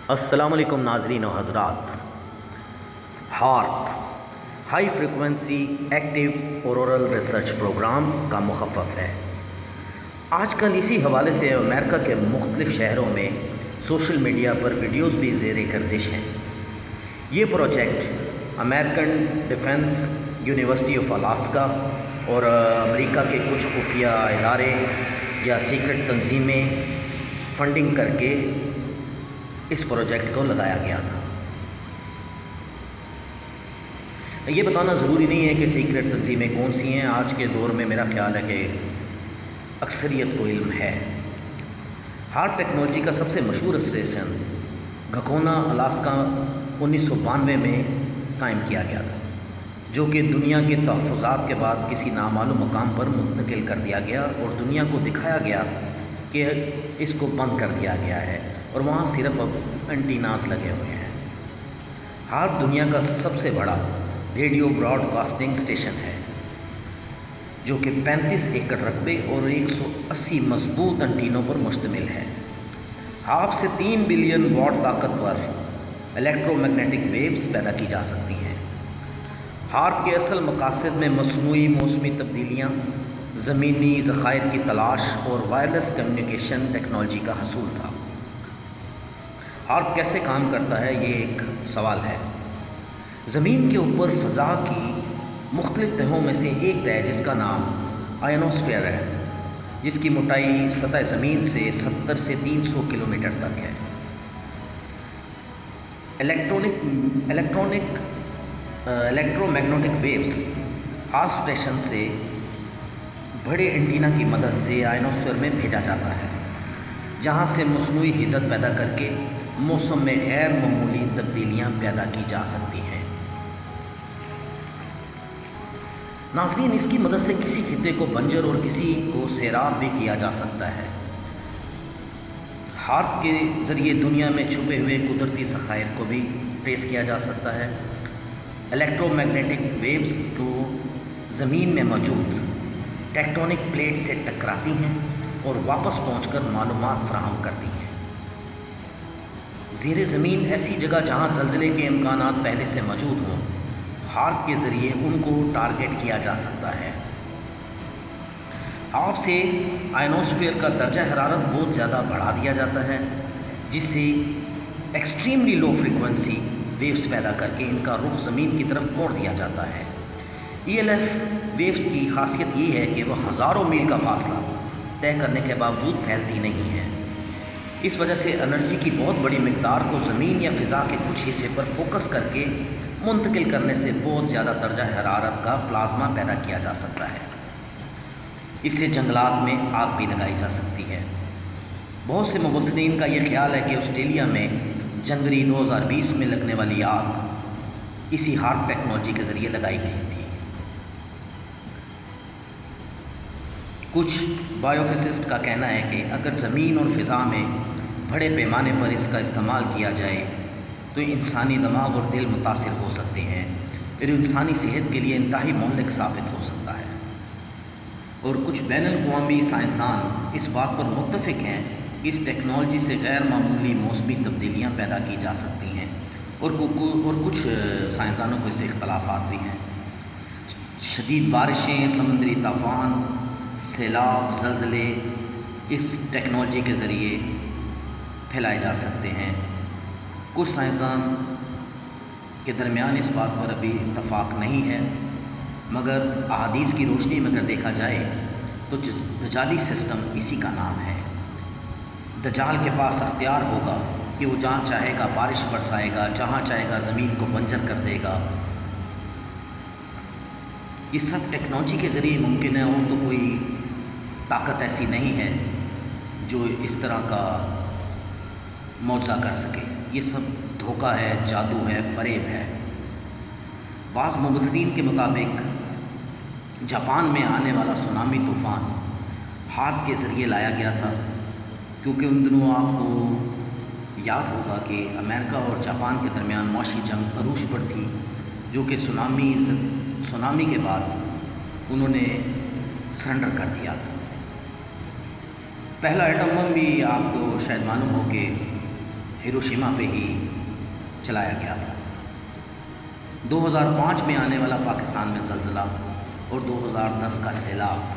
السلام علیکم ناظرین و حضرات. HAARP high frequency active auroral research program کا مخفف ہے. آج کل اسی حوالے سے امریکہ کے مختلف شہروں میں سوشل میڈیا پر ویڈیوز بھی زیر گردش ہیں. یہ project American defence university of Alaska اور امریکہ کے کچھ خفیہ ادارے یا سیکرٹ تنظیمیں فنڈنگ کر کے اس پروجیکٹ کو لگایا گیا تھا. یہ بتانا ضروری نہیں ہے کہ سیکرٹ تنظیمیں کون سی ہیں. آج کے دور میں میرا خیال ہے کہ اکثریت کو علم ہے. ہارپ ٹیکنالوجی کا سب سے مشہور اسٹیشن گکونا الاسکا 1992 میں قائم کیا گیا تھا، جو کہ دنیا کے تحفظات کے بعد کسی نامعلوم مقام پر منتقل کر دیا گیا اور دنیا کو دکھایا گیا کہ اس کو بند کر دیا گیا ہے اور وہاں صرف اب اینٹیناز لگے ہوئے ہیں. ہارپ دنیا کا سب سے بڑا ریڈیو براڈ کاسٹنگ اسٹیشن ہے، جو کہ 35 ایکڑ رقبے اور 180 مضبوط انٹینوں پر مشتمل ہے. ہارپ سے 3 بلین واٹ طاقت پر الیکٹرو میگنیٹک ویوز پیدا کی جا سکتی ہیں. ہارپ کے اصل مقاصد میں مصنوعی موسمی تبدیلیاں، زمینی ذخائر کی تلاش اور وائرلیس کمیونیکیشن ٹیکنالوجی کا حصول تھا. ہارپ کیسے کام کرتا ہے، یہ ایک سوال ہے. زمین کے اوپر فضا کی مختلف تہوں میں سے ایک تہ جس کا نام آئنوسفیئر ہے، جس کی موٹائی سطح زمین سے 70 سے 300 کلومیٹر تک ہے. Electro magnetic waves HAARP station سے بڑے اینٹینا کی مدد سے آئنوسفیئر میں بھیجا جاتا ہے، جہاں سے مصنوعی حدت پیدا کر کے موسم میں غیر معمولی تبدیلیاں پیدا کی جا سکتی ہیں. ناظرین، اس کی مدد سے کسی خطے کو بنجر اور کسی کو سیراب بھی کیا جا سکتا ہے. ہارپ کے ذریعے دنیا میں چھپے ہوئے قدرتی ذخائر کو بھی ٹریس کیا جا سکتا ہے. الیکٹرو میگنیٹک ویوز کو زمین میں موجود ٹیکٹونک پلیٹ سے ٹکراتی ہیں اور واپس پہنچ کر معلومات فراہم کرتی ہیں. زیر زمین ایسی جگہ جہاں زلزلے کے امکانات پہلے سے موجود ہوں، ہارپ کے ذریعے ان کو ٹارگٹ کیا جا سکتا ہے. ہارپ سے آئنوسفیئر کا درجہ حرارت بہت زیادہ بڑھا دیا جاتا ہے، جس سے ایکسٹریملی لو فریکوینسی ویوز پیدا کر کے ان کا رخ زمین کی طرف موڑ دیا جاتا ہے. ELF ویوز کی خاصیت یہ ہے کہ وہ ہزاروں میل کا فاصلہ طے کرنے کے باوجود پھیلتی نہیں ہیں. اس وجہ سے انرجی کی بہت بڑی مقدار کو زمین یا فضا کے کچھ حصے پر فوکس کر کے منتقل کرنے سے بہت زیادہ درجہ حرارت کا پلازما پیدا کیا جا سکتا ہے. اس سے جنگلات میں آگ بھی لگائی جا سکتی ہے. بہت سے مبصرین کا یہ خیال ہے کہ آسٹریلیا میں جنوری 2020 میں لگنے والی آگ اسی ہارپ ٹیکنالوجی کے ذریعے لگائی گئی تھی. کچھ بایوفزسٹ کا کہنا ہے کہ اگر زمین اور فضا میں بڑے پیمانے پر اس کا استعمال کیا جائے تو انسانی دماغ اور دل متاثر ہو سکتے ہیں اور انسانی صحت کے لیے انتہائی مہلک ثابت ہو سکتا ہے. اور کچھ بین الاقوامی سائنسدان اس بات پر متفق ہیں کہ اس ٹیکنالوجی سے غیر معمولی موسمی تبدیلیاں پیدا کی جا سکتی ہیں اور کچھ سائنسدانوں کو اس سے اختلافات بھی ہیں. شدید بارشیں، سمندری طوفان، سیلاب، زلزلے اس ٹیکنالوجی کے ذریعے پھیلائے جا سکتے ہیں. کچھ سائنسدان کے درمیان اس بات پر ابھی اتفاق نہیں ہے، مگر احادیث کی روشنی میں اگر دیکھا جائے تو دجالی سسٹم اسی کا نام ہے. دجال کے پاس اختیار ہوگا کہ وہ جہاں چاہے گا بارش برسائے گا، جہاں چاہے گا زمین کو بنجر کر دے گا. یہ سب ٹیکنالوجی کے ذریعے ممکن ہے، اور تو کوئی طاقت ایسی نہیں ہے جو اس طرح کا معجزہ کر سکے. یہ سب دھوکہ ہے، جادو ہے، فریب ہے. بعض مبصرین کے مطابق جاپان میں آنے والا سونامی طوفان ہارپ کے ذریعے لایا گیا تھا، کیونکہ ان دنوں آپ کو یاد ہوگا کہ امریکہ اور جاپان کے درمیان معاشی جنگ عروج پر تھی، جو کہ سونامی کے بعد انہوں نے سرنڈر کر دیا تھا. پہلا ایٹم بم بھی آپ کو شاید معلوم ہو کہ ہیروشیما پہ ہی چلایا گیا تھا۔ 2005 میں آنے والا پاکستان میں زلزلہ اور 2010 کا سیلاب،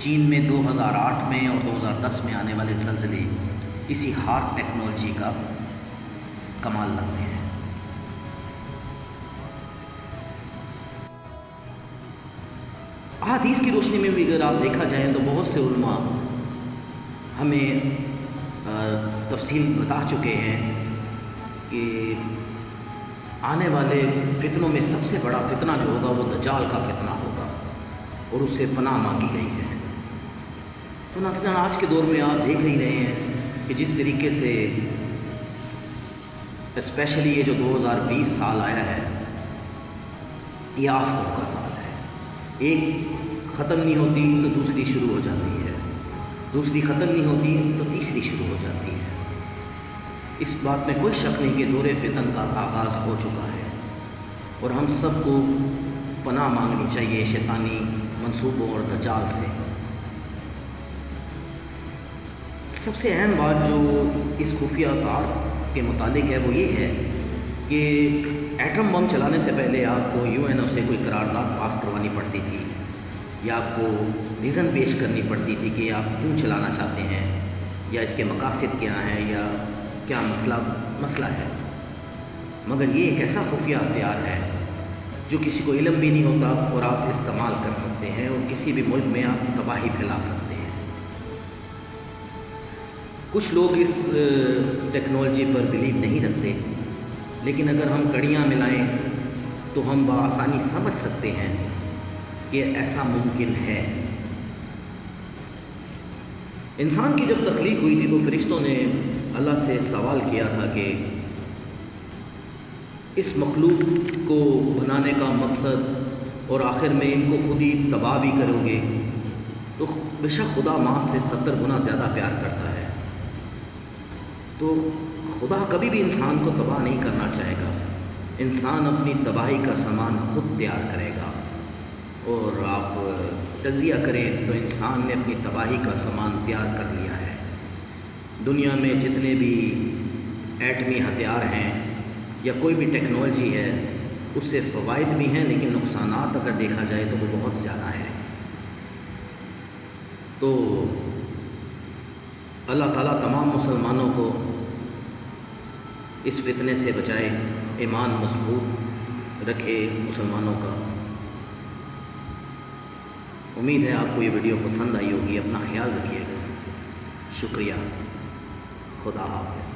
چین میں 2008 میں اور 2010 میں آنے والے زلزلے اسی ہارڈ ٹیکنالوجی کا کمال لگتے ہیں۔ احادیث کی روشنی میں بھی اگر آپ دیکھا جائیں تو بہت سے علماء ہمیں تفصیل بتا چکے ہیں کہ آنے والے فتنوں میں سب سے بڑا فتنہ جو ہوگا وہ دجال کا فتنہ ہوگا، اور اس سے پناہ مانگی گئی ہے۔ تو ناظرین، آج کے دور میں آپ دیکھ ہی رہے ہیں کہ جس طریقے سے اسپیشلی یہ جو 2020 سال آیا ہے، یہ آفتوں کا سال ہے۔ ایک ختم نہیں ہوتی تو دوسری شروع ہو جاتی ہے، دوسری ختم نہیں ہوتی تو تیسری شروع ہو جاتی ہے۔ اس بات میں کوئی شک نہیں کہ دور فتن کا آغاز ہو چکا ہے، اور ہم سب کو پناہ مانگنی چاہیے شیطانی منصوبوں اور دجال سے۔ سب سے اہم بات جو اس خفیہ کار کے متعلق ہے وہ یہ ہے کہ ایٹم بم چلانے سے پہلے آپ کو UN سے کوئی قرارداد پاس کروانی پڑتی تھی، یا آپ کو ریزن پیش کرنی پڑتی تھی کہ آپ کیوں چلانا چاہتے ہیں، یا اس کے مقاصد کیا ہیں، یا کیا مسئلہ ہے۔ مگر یہ ایک ایسا خفیہ ہتھیار ہے جو کسی کو علم بھی نہیں ہوتا، اور آپ استعمال کر سکتے ہیں، اور کسی بھی ملک میں آپ تباہی پھیلا سکتے ہیں۔ کچھ لوگ اس ٹیکنالوجی پر بلیو نہیں رکھتے، لیکن اگر ہم کڑیاں ملائیں تو ہم بآسانی سمجھ سکتے ہیں کہ ایسا ممکن ہے۔ انسان کی جب تخلیق ہوئی تھی تو فرشتوں نے اللہ سے سوال کیا تھا کہ اس مخلوق کو بنانے کا مقصد اور آخر میں ان کو خود ہی تباہ بھی کرو گے، تو بے شک خدا ماں سے 70 گنا زیادہ پیار کرتا ہے، تو خدا کبھی بھی انسان کو تباہ نہیں کرنا چاہے گا۔ انسان اپنی تباہی کا سامان خود تیار کرے گا، اور آپ تجزیہ کریں تو انسان نے اپنی تباہی کا سامان تیار کر لیا ہے۔ دنیا میں جتنے بھی ایٹمی ہتھیار ہیں یا کوئی بھی ٹیکنالوجی ہے، اس سے فوائد بھی ہیں، لیکن نقصانات اگر دیکھا جائے تو وہ بہت زیادہ ہیں۔ تو اللہ تعالیٰ تمام مسلمانوں کو اس فتنے سے بچائے، ایمان مضبوط رکھے مسلمانوں کا۔ امید ہے آپ کو یہ ویڈیو پسند آئی ہوگی۔ اپنا خیال رکھیے گا۔ شکریہ۔ خدا حافظ۔